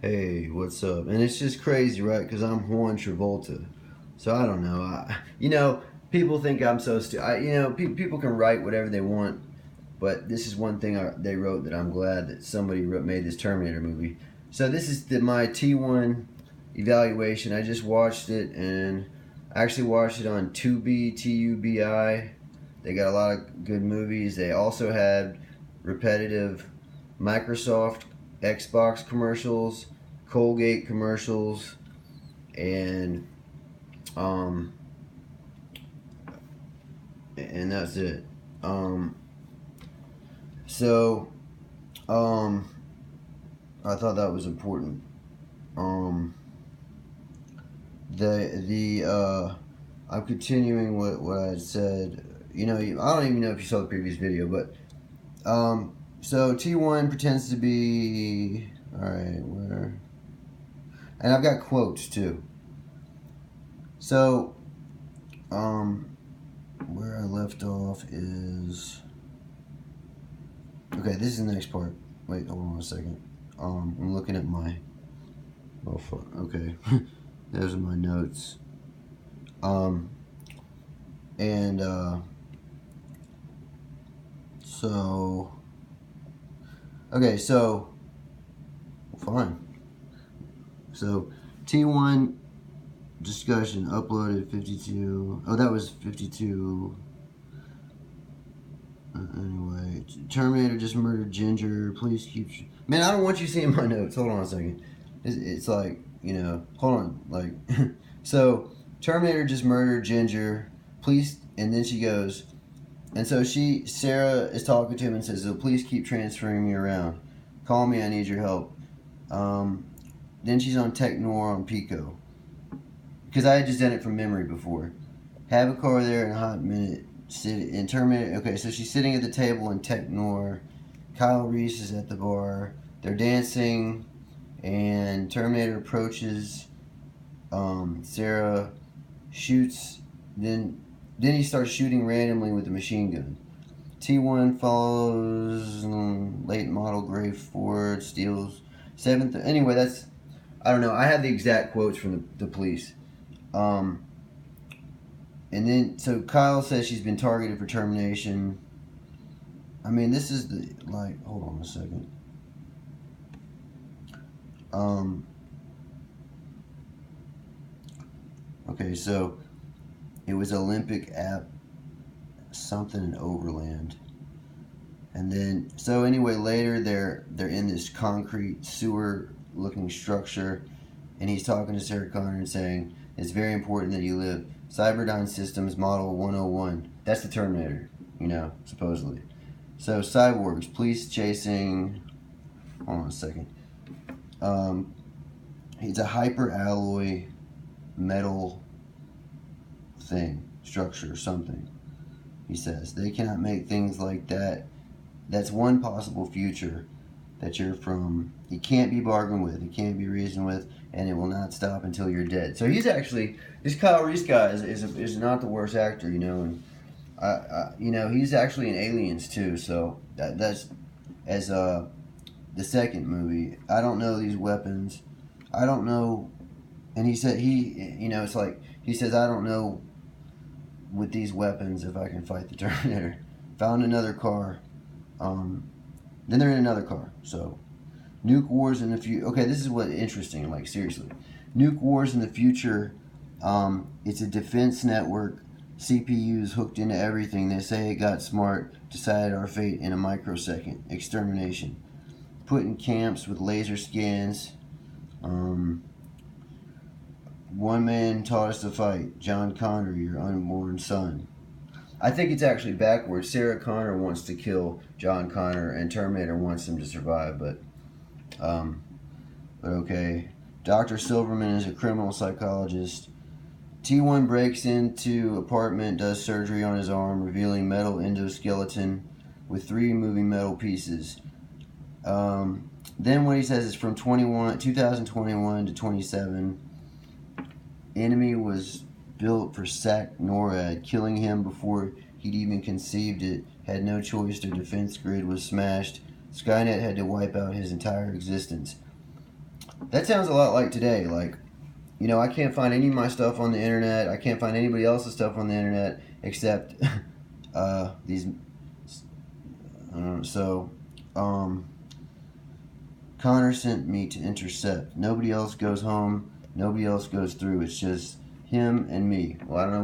Hey, what's up? And it's just crazy, right? Because I'm Juan Travolta. So I don't know. People think I'm so stupid. People can write whatever they want, but this is one thing they wrote that I'm glad that somebody made this Terminator movie. So this is my T1 evaluation. I just watched it, and I actually watched it on Tubi, Tubi. They got a lot of good movies. They also had repetitive Microsoft Xbox commercials, Colgate commercials, and um, and that's it. Um, so um, I thought that was important. Um, the I'm continuing what I had said. I don't even know if you saw the previous video, but so T1 pretends to be all right. Where and I've got quotes too. So where I left off is okay. This is the next part. Wait, hold on a second. I'm looking at my. Oh fuck. Okay, those are my notes. Um, and so okay, so fine. So T1 discussion uploaded 52. Oh, that was 52. Anyway, Terminator just murdered Ginger. Please keep. Man, I don't want you seeing my notes. Hold on a second. It's like, hold on. Like, so Terminator just murdered Ginger. Please. And then she goes, and so Sarah is talking to him and says, "Oh, please keep transferring me around. Call me. I need your help." Um, then she's on T0ne on Pico. Because I had just done it from memory before. Have a car there in a hot minute. Sit in Terminator. Okay, so she's sitting at the table in T0ne. Kyle Reese is at the bar. They're dancing, and Terminator approaches. Sarah shoots. Then he starts shooting randomly with a machine gun. T1 follows late model gray Ford, steals seventh. Anyway, that's I don't know. I have the exact quotes from the police. Um, and then so Kyle says she's been targeted for termination. I mean, this is the like. Hold on a second. Um, okay, so it was Olympic app something in Overland. And then so anyway, later they're in this concrete sewer looking structure, and he's talking to Sarah Connor and saying it's very important that you live. Cyberdyne Systems Model 101. That's the Terminator, supposedly. So cyborgs, police chasing. Hold on a second. It's a hyper alloy metal thing, structure, something. He says they cannot make things like that. That's one possible future that you're from. It can't be bargained with. It can't be reasoned with, and it will not stop until you're dead. So he's actually this Kyle Reese guy is not the worst actor, and he's actually in Aliens too. So that's as the second movie. I don't know these weapons. I don't know, and he said it's like he says I don't know with these weapons if I can fight the Terminator. Found another car. Then they're in another car. So, nuke wars in the future. Okay, this is what interesting. Like seriously, nuke wars in the future. It's a defense network. CPUs hooked into everything. They say it got smart. Decided our fate in a microsecond. Extermination. Put in camps with laser scans. One man taught us to fight. John Connor, your unborn son. I think it's actually backwards. Sarah Connor wants to kill John Connor, and Terminator wants him to survive. But okay. Dr. Silverman is a criminal psychologist. T1 breaks into apartment, does surgery on his arm, revealing metal endoskeleton with 3 moving metal pieces. Then what he says is from 2021 to 27, enemy was built for sack NORAD, killing him before he'd even conceived it, had no choice, their defense grid was smashed. Skynet had to wipe out his entire existence. that sounds a lot like today. Like, you know, I can't find any of my stuff on the internet. I can't find anybody else's stuff on the internet except these. So, Connor sent me to intercept. Nobody else goes home. Nobody else goes through. It's just him and me. Well, I don't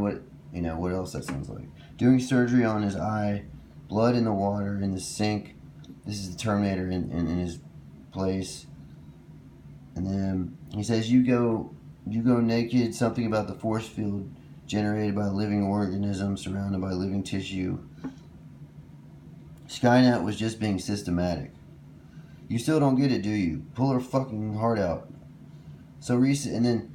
know what else that sounds like. Doing surgery on his eye, blood in the water, in the sink. This is the Terminator in his place. And then he says, you go naked, something about the force field generated by a living organism surrounded by living tissue. Skynet was just being systematic. You still don't get it, do you? Pull her fucking heart out. So Reese, and then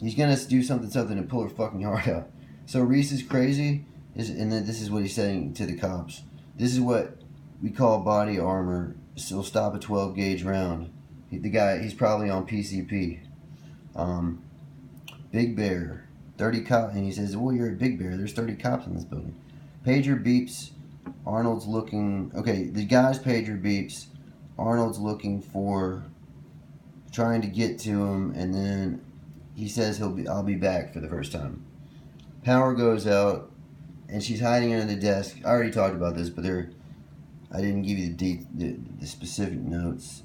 he's gonna do something and pull her fucking heart out. So Reese is crazy, and then this is what he's saying to the cops. This is what we call body armor. It'll stop a 12 gauge round. The guy, he's probably on PCP. Big Bear, 30 cops, and he says, "Well, you're a Big Bear. There's 30 cops in this building." Pager beeps. Arnold's looking. Okay, the guy's pager beeps. Arnold's looking for, trying to get to him, and then he says I'll be back for the first time. Power goes out, and she's hiding under the desk. I already talked about this, but I didn't give you the specific notes.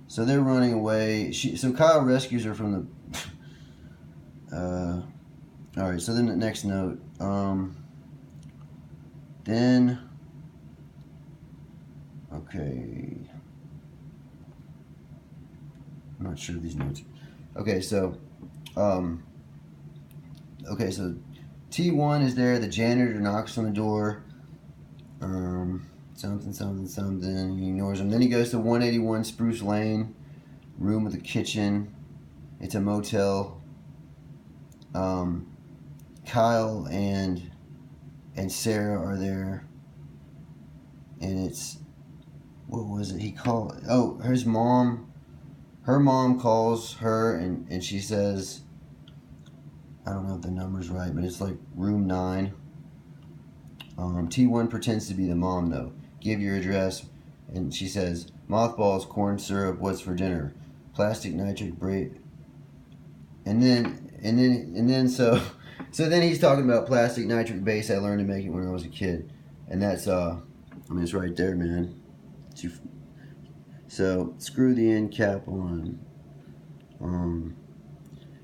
So they're running away. So Kyle rescues her from the. All right. So then the next note. Then. Okay. I'm not sure of these notes. Okay, so. Okay, so T1 is there. The janitor knocks on the door. Something. He ignores him. Then he goes to 181 Spruce Lane, room with a kitchen. It's a motel. Kyle and Sarah are there. And it's, what was it? He called, his mom. Her mom calls her and she says, I don't know if the number's right, but it's like room 9. T1 pretends to be the mom though. Give your address, and she says, mothballs, corn syrup, what's for dinner? Plastic nitric braid. And then so then he's talking about plastic nitric base. I learned to make it when I was a kid, and that's it's right there, man. So screw the end cap on.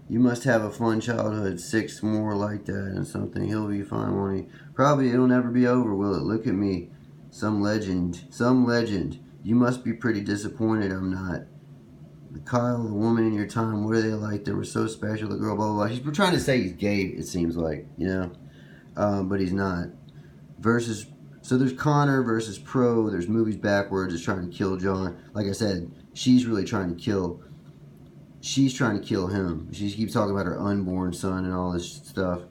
You must have a fun childhood. 6 more like that and something. He'll be fine, won't he? Probably it'll never be over, will it? Look at me. Some legend. You must be pretty disappointed I'm not. Kyle, the woman in your time, what are they like? They were so special, the girl, blah, blah, blah. He's trying to say he's gay, it seems like, but he's not. So there's Connor versus Pro. There's movies backwards. It's trying to kill John. Like I said, she's trying to kill him. She keeps talking about her unborn son and all this stuff.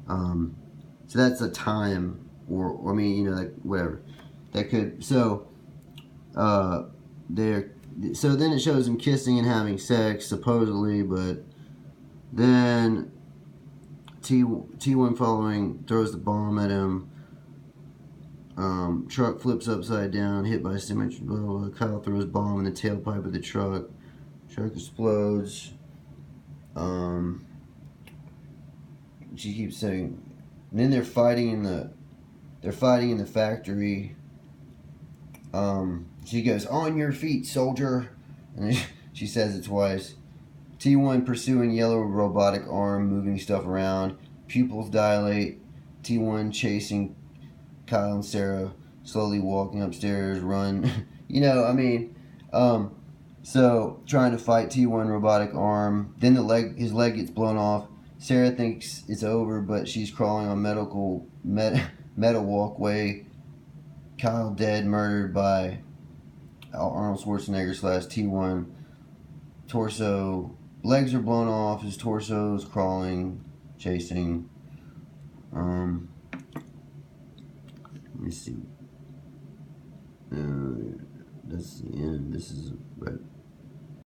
So that's a time, or like whatever. That could, so then it shows them kissing and having sex, supposedly, but then T1 following throws the bomb at him. Truck flips upside down, hit by symmetry, blah, blah, blah. Kyle throws bomb in the tailpipe of the truck. Truck explodes. She keeps saying, and then they're fighting in the factory. She goes, on your feet, soldier. And then she says it twice. T1 pursuing yellow robotic arm, moving stuff around. Pupils dilate. T1 chasing Kyle and Sarah, slowly walking upstairs, run. So trying to fight T1 robotic arm. Then his leg gets blown off. Sarah thinks it's over, but she's crawling on metal walkway. Kyle dead, murdered by Arnold Schwarzenegger / T1. Torso, legs are blown off. His torso is crawling, chasing. Let me see. That's the end. This is right.